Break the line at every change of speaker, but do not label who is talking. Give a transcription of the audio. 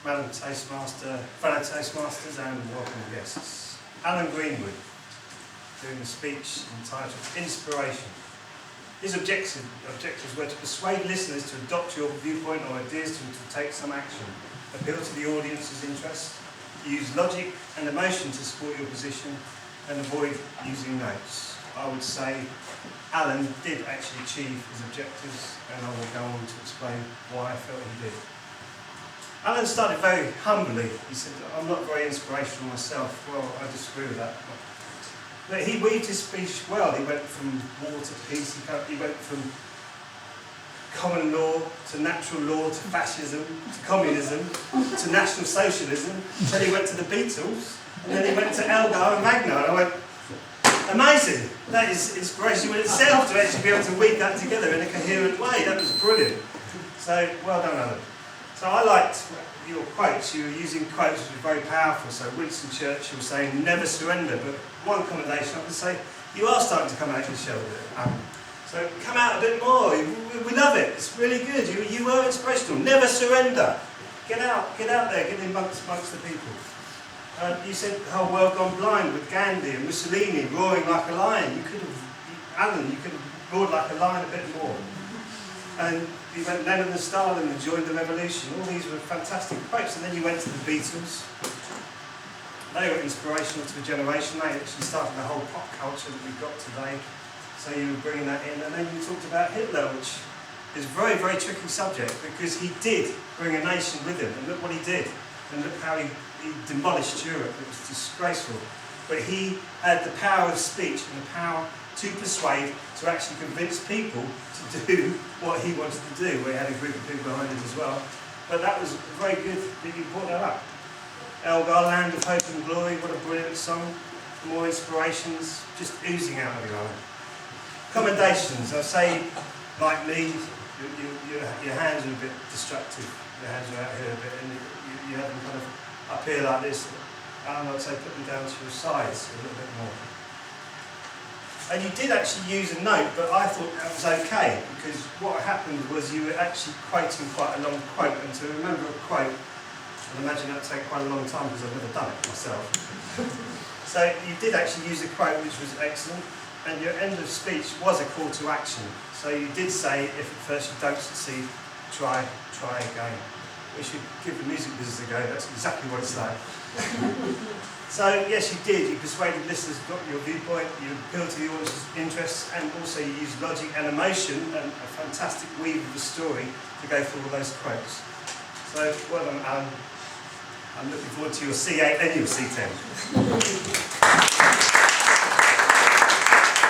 Madam Toastmaster, fellow Toastmasters and welcome guests. Alan Greenwood, doing a speech entitled Inspiration. His objectives were to persuade listeners to adopt your viewpoint or ideas to take some action, appeal to the audience's interest, use logic and emotion to support your position, and avoid using notes. I would say Alan did actually achieve his objectives, and I will go on to explain why I felt he did. Alan started very humbly. He said, I'm not very inspirational myself. Well, I disagree with that. But he weaved his speech well. He went from war to peace, he went from common law to natural law to fascism to communism to national socialism. Then he went to the Beatles, and then he went to Elgar and Magna. And I went, amazing! That is inspirational in itself to actually be able to weave that together in a coherent way. That was brilliant. So, well done, Alan. So I liked your quotes. You were using quotes which were very powerful. So Winston Churchill was saying, never surrender. But one commendation, I would say, you are starting to come out of your shell with it. So come out a bit more. We love it. It's really good. You were inspirational. Never surrender. Get out there. Get in amongst the people. You said the whole world gone blind with Gandhi and Mussolini roaring like a lion. Alan, you could have roared like a lion a bit more. And you went Lennon and Stalin and joined the revolution. All these were fantastic quotes. And then you went to the Beatles. They were inspirational to a generation. They actually started the whole pop culture that we've got today. So you were bringing that in. And then you talked about Hitler, which is a very, very tricky subject because he did bring a nation with him. And look what he did. And look how he demolished Europe. It was disgraceful. But he had the power of speech and the power to persuade, to actually convince people to do what he wanted to do. We had a group of people behind him as well. But that was very good that you brought that up. Elgar, Land of Hope and Glory, what a brilliant song. More inspirations just oozing out of you, Alan. Commendations. I say, like me, your hands are a bit destructive. Your hands are out here a bit, and you have them kind of up here like this. And I'd say put them down to your sides a little bit more. And you did actually use a note, but I thought that was okay, because what happened was you were actually quoting quite a long quote, and to remember a quote, I imagine that would take quite a long time because I've never done it myself. So you did actually use a quote which was excellent, and your end of speech was a call to action. So you did say, if at first you don't succeed, try again. We should give the music business a go, that's exactly what it's like. So yes, you did. You persuaded listeners, got your viewpoint, you appealed to the audience's interests, and also you used logic and emotion and a fantastic weave of the story to go through all those quotes. So well done, Alan. I'm looking forward to your C8 and your C10.